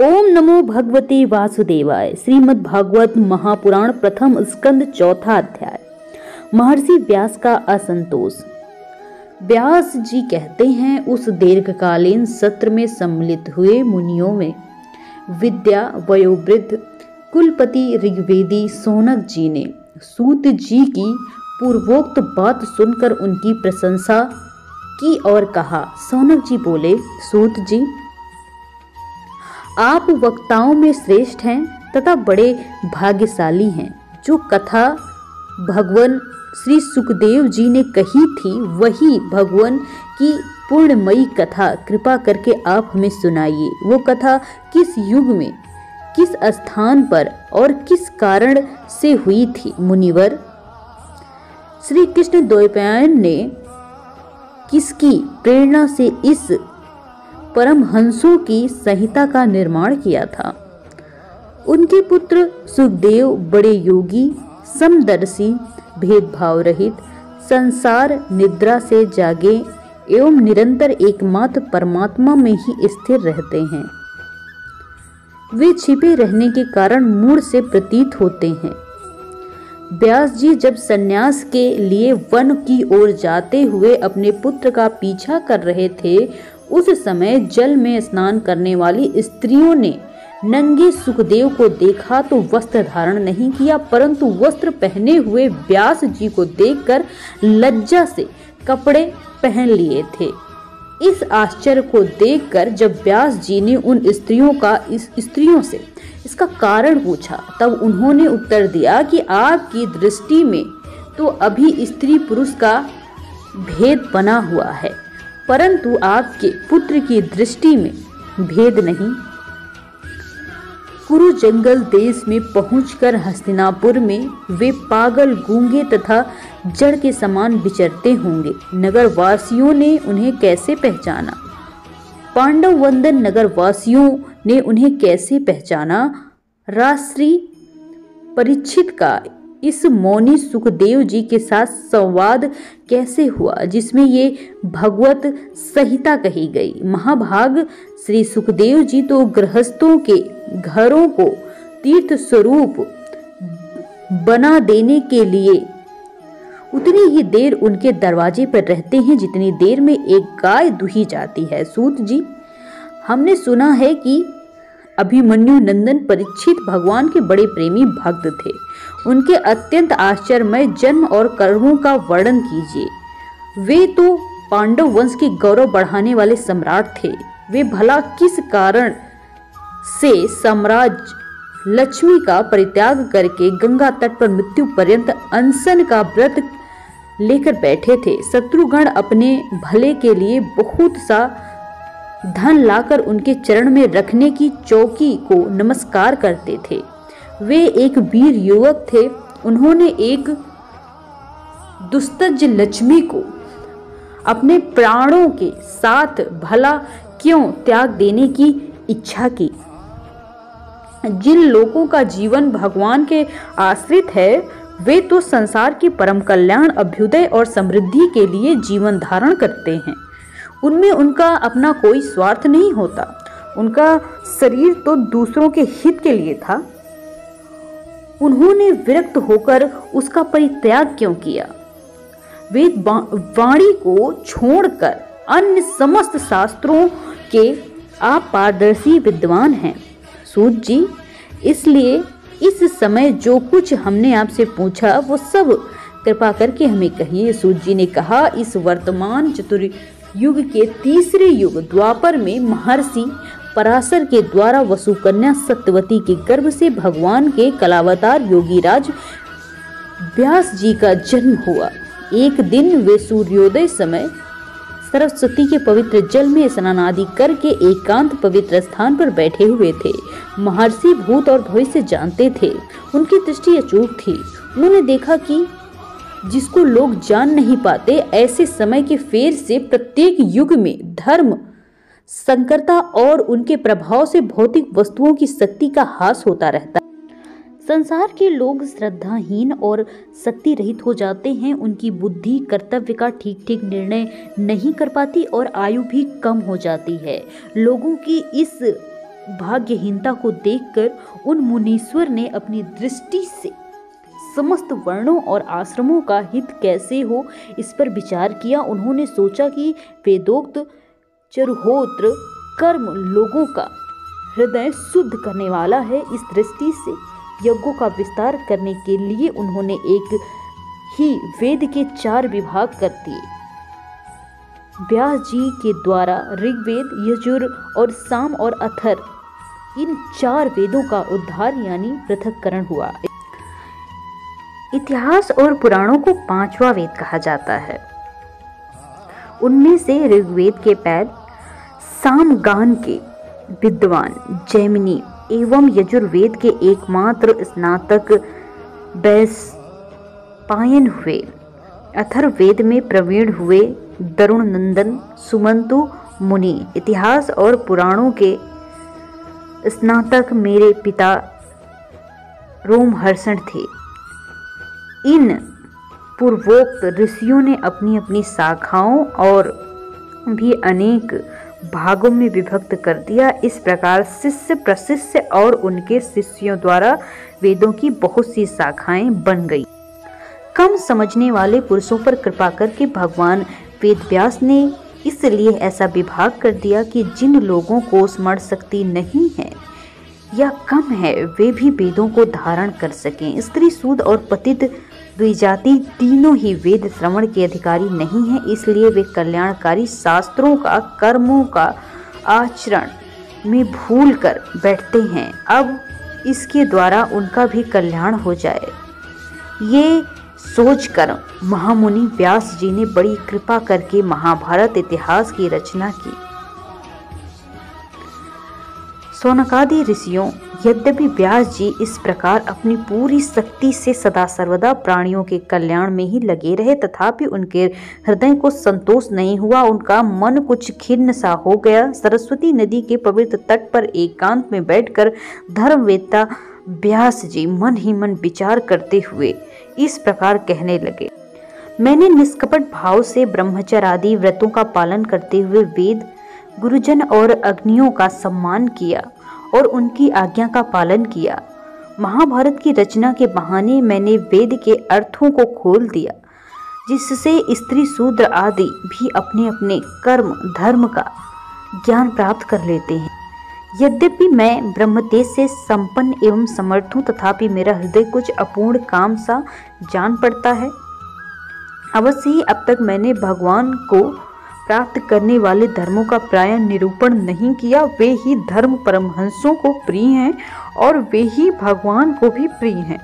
ओम नमो भगवते वासुदेवाय। श्रीमद् भागवत महापुराण प्रथम स्कंद चौथा अध्याय। महर्षि व्यास का असंतोष। व्यास जी कहते हैं, उस दीर्घकालीन सत्र में सम्मिलित हुए मुनियों में विद्या वयोवृद्ध कुलपति ऋग्वेदी सौनक जी ने सूत जी की पूर्वोक्त बात सुनकर उनकी प्रशंसा की और कहा। सौनक जी बोले, सूत जी, आप वक्ताओं में श्रेष्ठ हैं तथा बड़े भाग्यशाली हैं। जो कथा भगवान श्री सुखदेव जी ने कही थी, वही भगवान की पूर्णमयी कथा कृपा करके आप हमें सुनाइए। वो कथा किस युग में, किस स्थान पर और किस कारण से हुई थी? मुनिवर, श्री कृष्ण द्वैपायन ने किसकी प्रेरणा से इस परमहंसों की संहिता का निर्माण किया था? उनके पुत्र सुखदेव बड़े योगी, समदर्शी, भेदभाव रहित, संसार निद्रा से जागे एवं निरंतर एकमात्र परमात्मा में ही स्थिर रहते हैं। वे छिपे रहने के कारण मूढ़ से प्रतीत होते हैं। व्यास जी जब सन्यास के लिए वन की ओर जाते हुए अपने पुत्र का पीछा कर रहे थे, उस समय जल में स्नान करने वाली स्त्रियों ने नंगे सुखदेव को देखा तो वस्त्र धारण नहीं किया, परंतु वस्त्र पहने हुए व्यास जी को देखकर लज्जा से कपड़े पहन लिए थे। इस आश्चर्य को देखकर जब व्यास जी ने उन स्त्रियों से इसका कारण पूछा, तब उन्होंने उत्तर दिया कि आपकी दृष्टि में तो अभी स्त्री पुरुष का भेद बना हुआ है, परंतु आपके पुत्र की दृष्टि में भेद नहीं। कुरु जंगल देश में पहुंचकर हस्तिनापुर में वे पागल, गूंगे तथा जड़ के समान विचरते होंगे। नगरवासियों ने उन्हें कैसे पहचाना? पांडव वंदन नगरवासियों ने उन्हें कैसे पहचाना? राजश्री परीक्षित का इस मौनी सुखदेव जी के साथ संवाद कैसे हुआ, जिसमें ये भगवत संहिता कही गई? महाभाग श्री सुखदेव जी तो गृहस्थों के घरों को तीर्थ स्वरूप बना देने के लिए उतनी ही देर उनके दरवाजे पर रहते हैं जितनी देर में एक गाय दुही जाती है। सूत जी, हमने सुना है कि अभिमन्यु नंदन परीक्षित भगवान के बड़े प्रेमी भक्त थे। उनके अत्यंत आश्चर्यमय जन्म और कर्मों का वर्णन कीजिए। वे तो पांडव वंश के गौरव बढ़ाने वाले सम्राट थे। वे भला किस कारण से साम्राज्य लक्ष्मी का परित्याग करके गंगा तट पर मृत्यु पर्यंत अनशन का व्रत लेकर बैठे थे? शत्रुगण अपने भले के लिए बहुत सा धन लाकर उनके चरण में रखने की चौकी को नमस्कार करते थे। वे एक वीर युवक थे। उन्होंने एक दुस्तज लक्ष्मी को अपने प्राणों के साथ भला क्यों त्याग देने की इच्छा की? जिन लोगों का जीवन भगवान के आश्रित है, वे तो संसार के परम कल्याण, अभ्युदय और समृद्धि के लिए जीवन धारण करते हैं। उनमें उनका अपना कोई स्वार्थ नहीं होता। उनका शरीर तो दूसरों के हित के लिए था। उन्होंने विरक्त होकर उसका परित्याग क्यों किया? वे वाणी को छोड़कर अन्य समस्त शास्त्रों के आप पारदर्शी विद्वान हैं। सूत जी, इसलिए इस समय जो कुछ हमने आपसे पूछा वो सब कृपा करके हमें कहिए। सूत जी ने कहा, इस वर्तमान चतुर्युग के तीसरे युग द्वापर में महर्षि पराशर के द्वारा वसुकन्या सत्यवती के गर्भ से भगवान के कलावतार योगीराज व्यास जी का जन्म हुआ। एक दिन वे सूर्योदय समय सरस्वती के पवित्र जल में स्नान आदि करके एकांत पवित्र स्थान पर बैठे हुए थे। महर्षि भूत और भविष्य जानते थे। उनकी दृष्टि अचूक थी। उन्होंने देखा कि जिसको लोग जान नहीं पाते, ऐसे समय के फेर से प्रत्येक युग में धर्म संकरता और उनके प्रभाव से भौतिक वस्तुओं की शक्ति का ह्रास होता रहता है। संसार के लोग श्रद्धाहीन और शक्ति रहित हो जाते हैं। उनकी बुद्धि कर्तव्य का ठीक ठीक निर्णय नहीं कर पाती और आयु भी कम हो जाती है। लोगों की इस भाग्यहीनता को देखकर उन मुनीश्वर ने अपनी दृष्टि से समस्त वर्णों और आश्रमों का हित कैसे हो इस पर विचार किया। उन्होंने सोचा कि वेदोक्त चरुहोत्र कर्म लोगों का हृदय शुद्ध करने वाला है। इस दृष्टि से यज्ञों का विस्तार करने के लिए उन्होंने एक ही वेद के 4 विभाग कर दिए। व्यास जी के द्वारा ऋग्वेद, यजुर और साम और अथर, इन 4 वेदों का उद्धार यानी पृथक्करण हुआ। इतिहास और पुराणों को 5वां वेद कहा जाता है। उनमें से ऋग्वेद के पैल सामगान के विद्वान जैमिनी एवं यजुर्वेद के एकमात्र स्नातक वैशंपायन हुए। अथर्ववेद में प्रवीण हुए दरुण नंदन सुमंतु मुनि। इतिहास और पुराणों के स्नातक मेरे पिता रोमहर्षण थे। इन पूर्वोक्त ऋषियों ने अपनी अपनी शाखाओं और भी अनेक भागों में विभक्त कर दिया। इस प्रकार शिष्य प्रशिष्य और उनके शिष्यों द्वारा वेदों की बहुत सी शाखाएं बन गई। कम समझने वाले पुरुषों पर कृपा करके भगवान वेदव्यास ने इसलिए ऐसा विभाग कर दिया कि जिन लोगों को स्मरण शक्ति नहीं है या कम है वे भी वेदों को धारण कर सकें। स्त्री शूद्र और पतित द्विजाति तीनों ही वेद श्रवण के अधिकारी नहीं हैं, इसलिए वे कल्याणकारी शास्त्रों का कर्मों का आचरण में भूल कर बैठते हैं। अब इसके द्वारा उनका भी कल्याण हो जाए, ये सोचकर महामुनि व्यास जी ने बड़ी कृपा करके महाभारत इतिहास की रचना की। शौनकादि ऋषियों यद्यपि व्यास जी इस प्रकार अपनी पूरी शक्ति से सदा सर्वदा प्राणियों के कल्याण में ही लगे रहे, तथापि उनके हृदय को संतोष नहीं हुआ। उनका मन कुछ खिन्न सा हो गया। सरस्वती नदी के पवित्र तट पर एकांत में बैठकर धर्मवेत्ता व्यास जी मन ही मन विचार करते हुए इस प्रकार कहने लगे। मैंने निष्कपट भाव से ब्रह्मचर्य आदि व्रतों का पालन करते हुए वेद, गुरुजन और अग्नियों का सम्मान किया और उनकी आज्ञा का पालन किया। महाभारत की रचना के बहाने मैंने वेद के अर्थों को खोल दिया, जिससे स्त्री शूद्र आदि भी अपने अपने कर्म धर्म का ज्ञान प्राप्त कर लेते हैं। यद्यपि मैं ब्रह्मतेज से संपन्न एवं समर्थ हूँ, तथापि मेरा हृदय कुछ अपूर्ण काम सा जान पड़ता है। अवश्य ही अब तक मैंने भगवान को प्राप्त करने वाले धर्मों का प्राय निरूपण नहीं किया। वे ही धर्म परमहंसों को प्रिय हैं और वे ही भगवान को भी प्रिय हैं।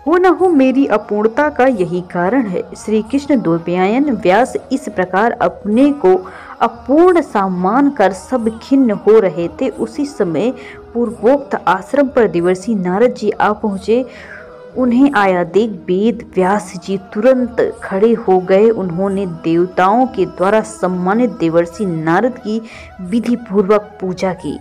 हो न हो मेरी अपूर्णता का यही कारण है। श्री कृष्ण द्वैपायन व्यास इस प्रकार अपने को अपूर्ण सा मान कर सब खिन्न हो रहे थे। उसी समय पूर्वोक्त आश्रम पर देवर्षि नारद जी आ पहुँचे। उन्हें आया देख वेद व्यास जी तुरंत खड़े हो गए। उन्होंने देवताओं के द्वारा सम्मानित देवर्षि नारद की विधि पूर्वक पूजा की।